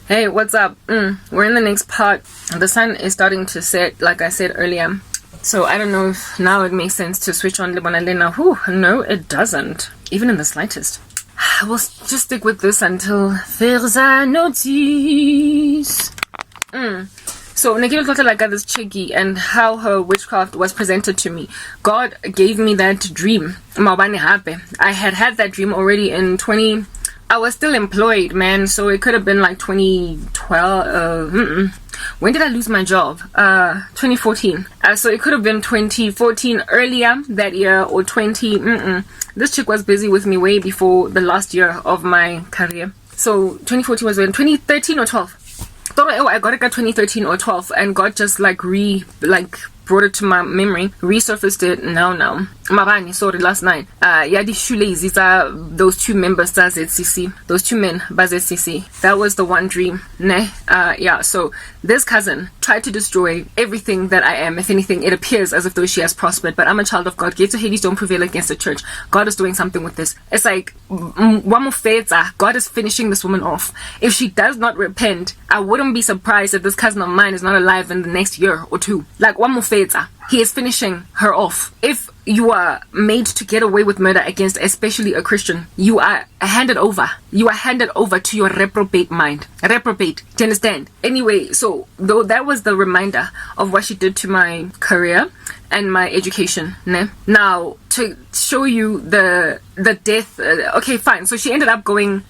Hey, what's up? We're in the next part. The sun is starting to set, like I said earlier. So I don't know if now it makes sense to switch on Libonalena. No, it doesn't. Even in the slightest. We'll just stick with this until there's a notice. So Nikita thought I got this chickie and how her witchcraft was presented to me. God gave me that dream. I had that dream already in I was still employed, man, so it could have been like 2012. When did I lose my job? 2014. So it could have been 2014 earlier that year or 20. This chick was busy with me way before the last year of my career. So 2014 was when 2013 or 12. I got it at 2013 or 12, and God just brought it to my memory, resurfaced it now. Mabani, sorry, last night. Yadi Shulezi, those two members at ZCC, those two men by ZCC. That was the one dream. So this cousin tried to destroy everything that I am. If anything, it appears as if though she has prospered, but I'm a child of God. Gates of Hades don't prevail against the church. God is doing something with this. It's like, God is finishing this woman off. If she does not repent, I wouldn't be surprised if this cousin of mine is not alive in the next year or two. Like, he is finishing her off. If you are made to get away with murder against especially a Christian, you are handed over. You are handed over to your reprobate mind. Reprobate. Do you understand? Anyway, so though that was the reminder of what she did to my career and my education. Now, to show you the death, okay, fine. So she ended up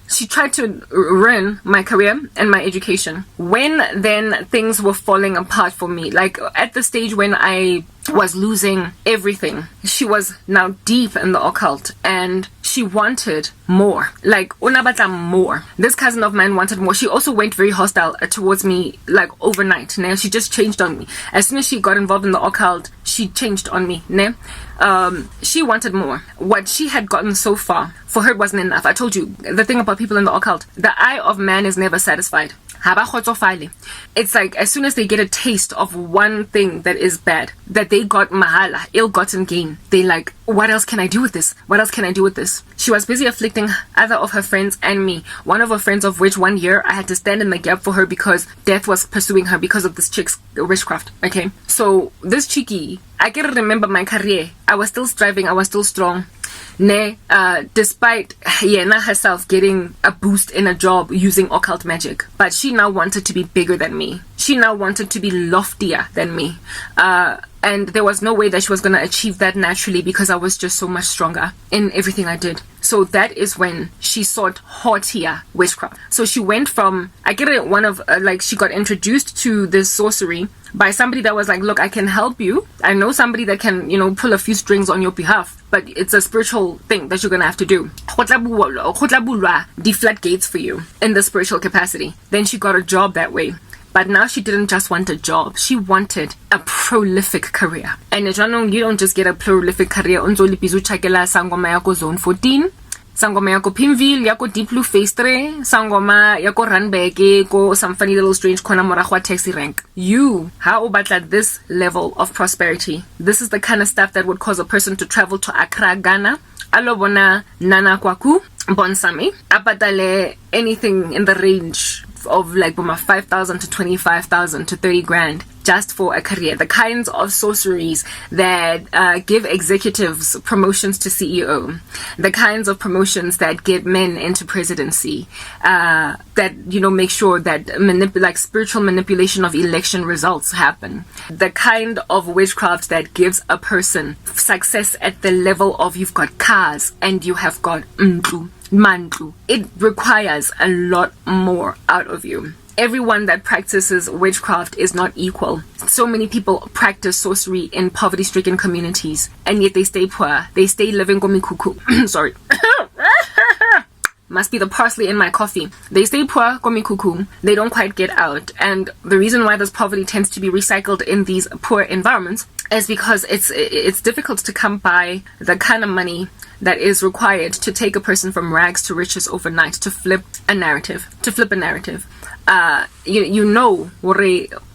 she tried to ruin my career and my education. When then things were falling apart for me, like at the stage when I was losing everything, she was now deep in the occult and she wanted more. Like, unabata more. This cousin of mine wanted more. She also went very hostile towards me, like overnight. Now she just changed on me. As soon as she got involved in the occult, she changed on me. She wanted more. What she had gotten so far, for her wasn't enough. I told you, the thing about people in the occult, the eye of man is never satisfied. It's like as soon as they get a taste of one thing that is bad, that they got mahala, ill-gotten gain, they like, what else can I do with this? What else can I do with this? She was busy afflicting other of her friends and me. One of her friends, of which 1 year I had to stand in the gap for her because death was pursuing her because of this chick's witchcraft. Okay, so this chickie, I can remember my career. I was still striving. I was still strong. Despite Yena herself getting a boost in a job using occult magic, but she now wanted to be bigger than me. She now wanted to be loftier than me. And there was no way that she was going to achieve that naturally because I was just so much stronger in everything I did. So that is when she sought haughtier witchcraft. So she went from, she got introduced to this sorcery by somebody that was like, look, I can help you. I know somebody that can, pull a few strings on your behalf, but it's a spiritual thing that you're going to have to do. The floodgates for you in the spiritual capacity. Then she got a job that way. But now she didn't just want a job. She wanted a prolific career. And you don't just get a prolific career. Unzoli pizu chakela sangoma yako zone 14. Sangoma yako Pimville, yako Deep Blue Phase 3. Sangoma yako Randburg, go some funny little strange kona morahwa taxi rank. How about this level of prosperity? This is the kind of stuff that would cause a person to travel to Accra, Ghana. Alobona Nana Kwaku, Bonsami. Apatale anything in the range of like 5,000 to 25,000 to 30 grand just for a career. The kinds of sorceries that give executives promotions to CEO, the kinds of promotions that get men into presidency, that make sure that spiritual manipulation of election results happen, the kind of witchcraft that gives a person success at the level of you've got cars and you have got mantu. It requires a lot more out of you. Everyone that practices witchcraft is not equal. So many people practice sorcery in poverty-stricken communities, and yet they stay poor. They stay living komikuku. Sorry. Must be the parsley in my coffee. They stay poor, komikuku. They don't quite get out. And the reason why this poverty tends to be recycled in these poor environments is because it's difficult to come by the kind of money that is required to take a person from rags to riches overnight, to flip a narrative.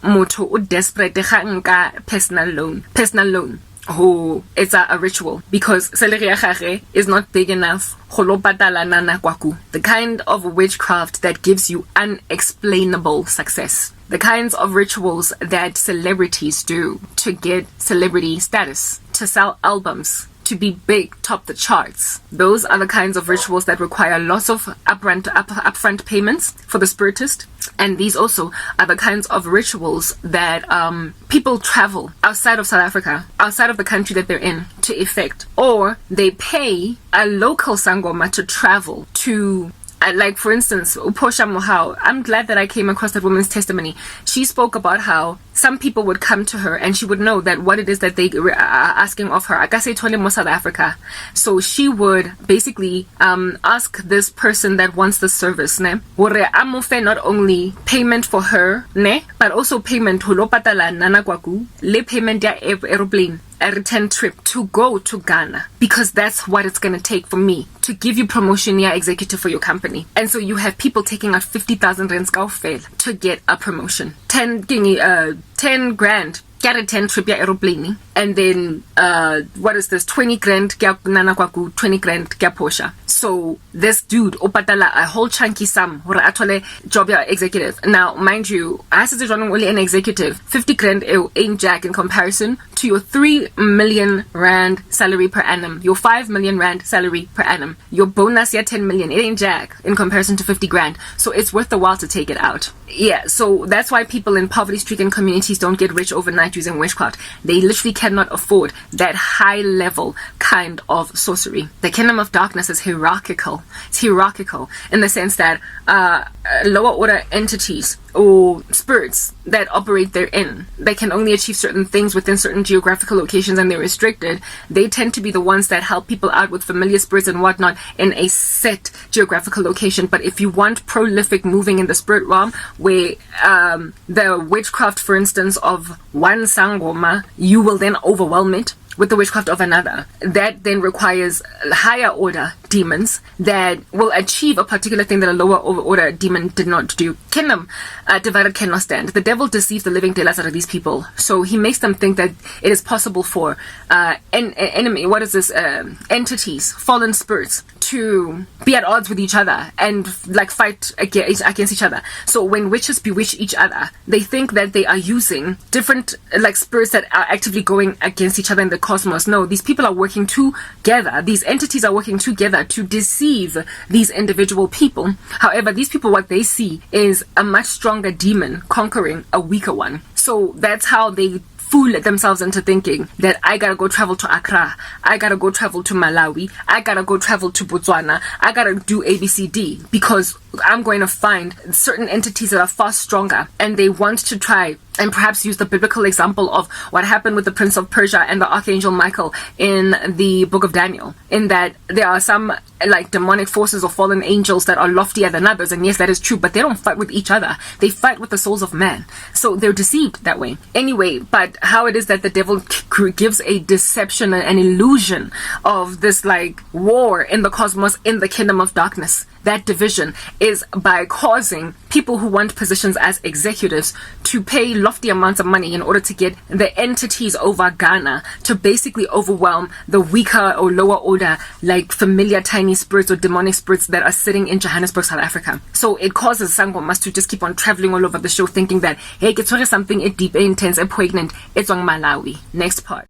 Moto desperate personal loan who it's a ritual, because salary ya gage is not big enough. The kind of witchcraft that gives you unexplainable success. The kinds of rituals that celebrities do to get celebrity status, to sell albums, to be big, top the charts. Those are the kinds of rituals that require lots of upfront payments for the spiritist. And these also are the kinds of rituals that people travel outside of South Africa, outside of the country that they're in, to effect. Or they pay a local sangoma to travel to, like for instance, Uposha Mohau. I'm glad that I came across that woman's testimony. She spoke about how some people would come to her and she would know that what it is that they are asking of her. Akase tole mo South Africa. So she would basically ask this person that wants the service, ne, hore amofe not only payment for her, ne, but also payment ho lo patala nana kwaku, le payment ya aeroplane, a return trip to go to Ghana, because that's what it's going to take for me to give you promotion ya executive for your company. And so you have people taking out 50,000 rands kaofela to get a promotion. 10 grand, get a 10 trip ya aeroplane, and then what is this, 20 grand kya nana kwaku, 20 grand kya Porsche. So this dude opatala a whole chunky sum hore atole job ya executive. Now mind you, as is only an executive, 50 grand ain't jack in comparison to your 3 million rand salary per annum, your 5 million rand salary per annum, your bonus ya 10 million, it ain't jack in comparison to 50 grand. So it's worth the while to take it out. Yeah, so that's why people in poverty-stricken communities don't get rich overnight using witchcraft. They literally cannot afford that high-level kind of sorcery. The kingdom of darkness is hierarchical. It's hierarchical in the sense that lower order entities or spirits that operate therein, they can only achieve certain things within certain geographical locations, and they're restricted. They tend to be the ones that help people out with familiar spirits and whatnot in a set geographical location. But if you want prolific moving in the spirit realm, where the witchcraft, for instance, of one sangoma, you will then overwhelm it with the witchcraft of another. That then requires higher order demons that will achieve a particular thing that a lower order demon did not do. Kingdom divided cannot stand. The devil deceives the living daylights out of these people. So he makes them think that it is possible for entities, fallen spirits, to be at odds with each other and like fight against each other. So when witches bewitch each other, they think that they are using different like spirits that are actively going against each other in the cosmos. No, these people are working together. These entities are working together to deceive these individual people. However, these people, what they see is a much stronger demon conquering a weaker one. So that's how they fool themselves into thinking that I gotta go travel to Accra, I gotta go travel to Malawi, I gotta go travel to Botswana, I gotta do ABCD, because I'm going to find certain entities that are far stronger, and they want to try and perhaps use the biblical example of what happened with the Prince of Persia and the Archangel Michael in the book of Daniel, in that there are some like demonic forces or fallen angels that are loftier than others, and yes, that is true, but they don't fight with each other. They fight with the souls of man. So they're deceived that way. Anyway, but how it is that the devil gives a deception, an illusion of this like war in the cosmos, in the kingdom of darkness. That division is by causing people who want positions as executives to pay lofty amounts of money in order to get the entities over Ghana to basically overwhelm the weaker or lower order, like familiar tiny spirits or demonic spirits that are sitting in Johannesburg, South Africa. So it causes sangomas to just keep on traveling all over the show thinking that, hey, it's something deep, intense, and poignant. It's on Malawi. Next part.